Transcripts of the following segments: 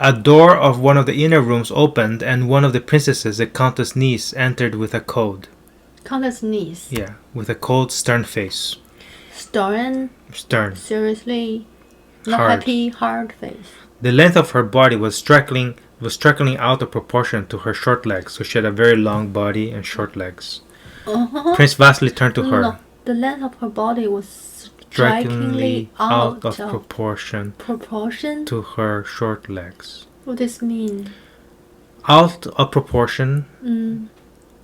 A door of one of the inner rooms opened, and one of the princesses, the countess' niece, entered with a cold. Countess niece. Yeah, with a cold, stern face. Stern. Seriously. Not Hard. happy, hard face. The length of her body was struggling out of proportion to her short legs, so she had a very long body and short legs. Prince Vasily turned to her. No, the length of her body was Strikingly out of proportion to her short legs. What does this mean? Out of proportion,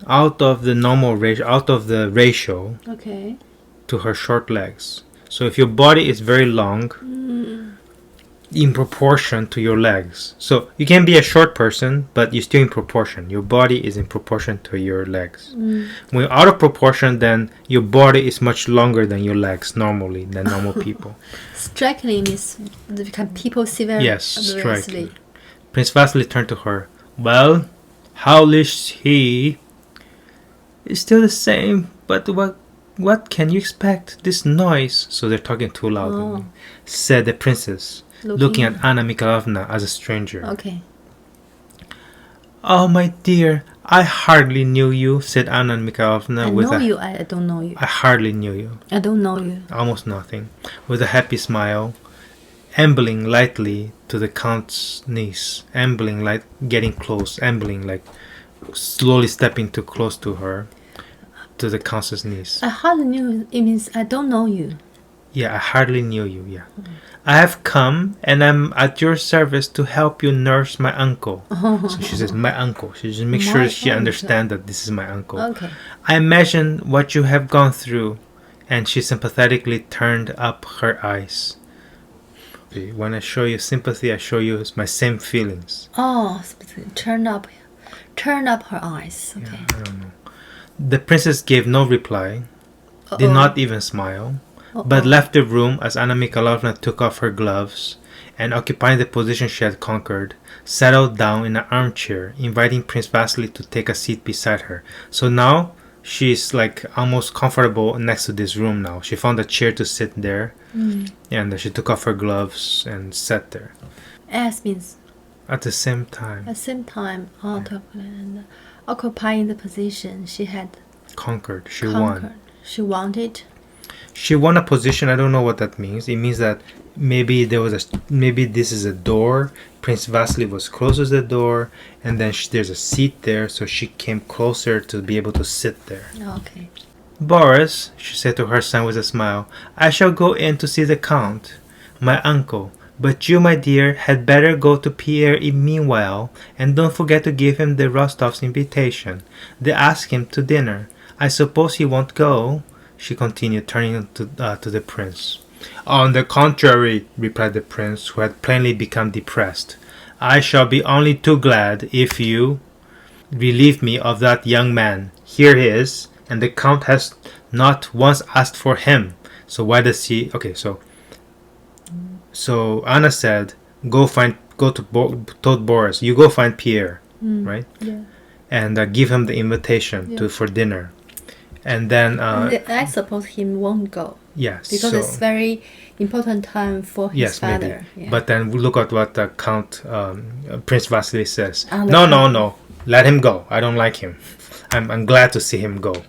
out of the normal ratio, out of the ratio Okay. to her short legs. So if your body is very long, in proportion to your legs. So you can be a short person, but you're still in proportion. Your body is in proportion to your legs. When you're out of proportion, then your body is much longer than your legs normally, than normal people. Strikingly means people see very Yes, striking. Prince Vasily turned to her. Well, how is he? It's still the same, but what can you expect? This noise. So they're talking too loud, said the princess, looking at Anna Mikhailovna as a stranger. Okay. Oh, my dear, I hardly knew you, said Anna Mikhailovna. I don't know you. I hardly knew you. I don't know you. Almost nothing. With a happy smile, ambling lightly to the count's niece, ambling like getting close, ambling like slowly stepping too close to her, to the count's niece. I hardly knew you. It means I don't know you. Yeah, I hardly knew you, yeah. I have come and I'm at your service to help you nurse my uncle. So she says, my uncle. She just makes sure she understands that this is my uncle. Okay. I imagine what you have gone through. And she sympathetically turned up her eyes. Okay, when I show you sympathy, I show you my same feelings. Oh, turn up her eyes. Okay. Yeah, I don't know. The princess gave no reply, did not even smile, but left the room as Anna Mikhailovna took off her gloves and, occupying the position she had conquered, settled down in an armchair, inviting Prince Vasily to take a seat beside her. So now she's like almost comfortable next to this room now. She found a chair to sit there, and she took off her gloves and sat there. As means at the same time. At the same time, and occupying the position she had conquered. She won. She wanted. She won a position. I don't know what that means. It means that maybe this is a door. Prince Vasily was closest to the door, and then there's a seat there, so she came closer to be able to sit there. Okay. Boris, she said to her son with a smile, I shall go in to see the Count, my uncle. But you, my dear, had better go to Pierre meanwhile, and don't forget to give him the Rostovs' invitation. They ask him to dinner. I suppose he won't go, she continued, turning to the prince. On the contrary, replied the prince, who had plainly become depressed. I shall be only too glad if you relieve me of that young man. Here he is, and the Count has not once asked for him. So why does he... Okay, So Anna said, told Boris, you go find Pierre, right? Yeah. And give him the invitation for dinner. And then... I suppose he won't go. Yes. Because it's very important time for his father. Maybe. Yeah. But then look at what the Count, Prince Vasily says. No. Let him go. I don't like him. I'm glad to see him go.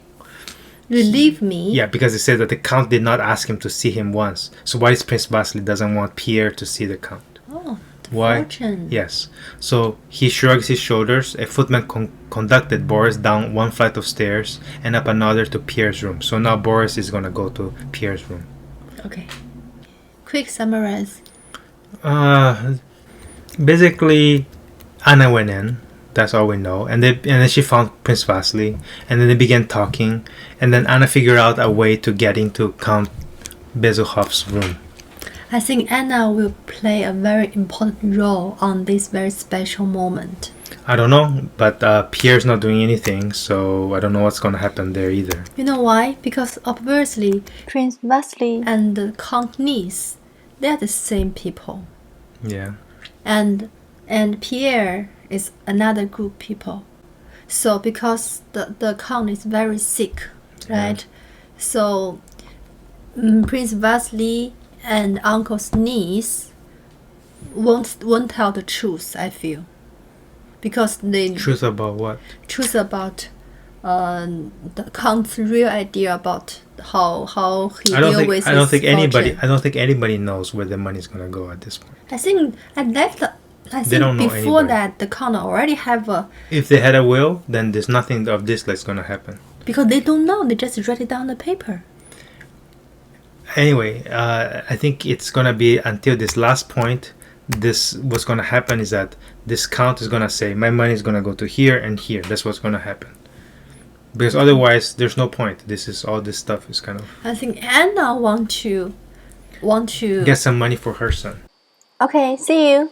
Relieve me? Yeah, because he said that the Count did not ask him to see him once. So why is Prince Vasily doesn't want Pierre to see the Count? Oh, why? Fortune. Yes. So he shrugs his shoulders. A footman conducted Boris down one flight of stairs and up another to Pierre's room. So now Boris is going to go to Pierre's room. Okay. Quick summarize. Basically, Anna went in. That's all we know. And then she found Prince Vasily. And then they began talking. And then Anna figured out a way to get into Count Bezukhov's room. I think Anna will play a very important role on this very special moment. I don't know. But Pierre's not doing anything. So I don't know what's going to happen there either. You know why? Because obviously Prince Vasily and the Count niece, they are the same people. Yeah. And Pierre is another group people. So because the Count is very sick, right? Yeah. So Prince Vasily and uncle's niece won't tell the truth, I feel, because they Truth about what? truth about the Kant's real idea about how he deal with I don't think his anybody fortune. I don't think anybody knows where the money's gonna go at this point. I think don't know before anybody. that the Kant already have a, If they had a will, then there's nothing of this that's gonna happen. because they don't know, they just write it down on the paper. Anyway, I think it's gonna be until this last point. What's gonna happen is that this count is gonna say my money is gonna go to here and here. That's what's gonna happen. Because otherwise, there's no point. All this stuff is kind of I think Anna want to get some money for her son. Okay, see you.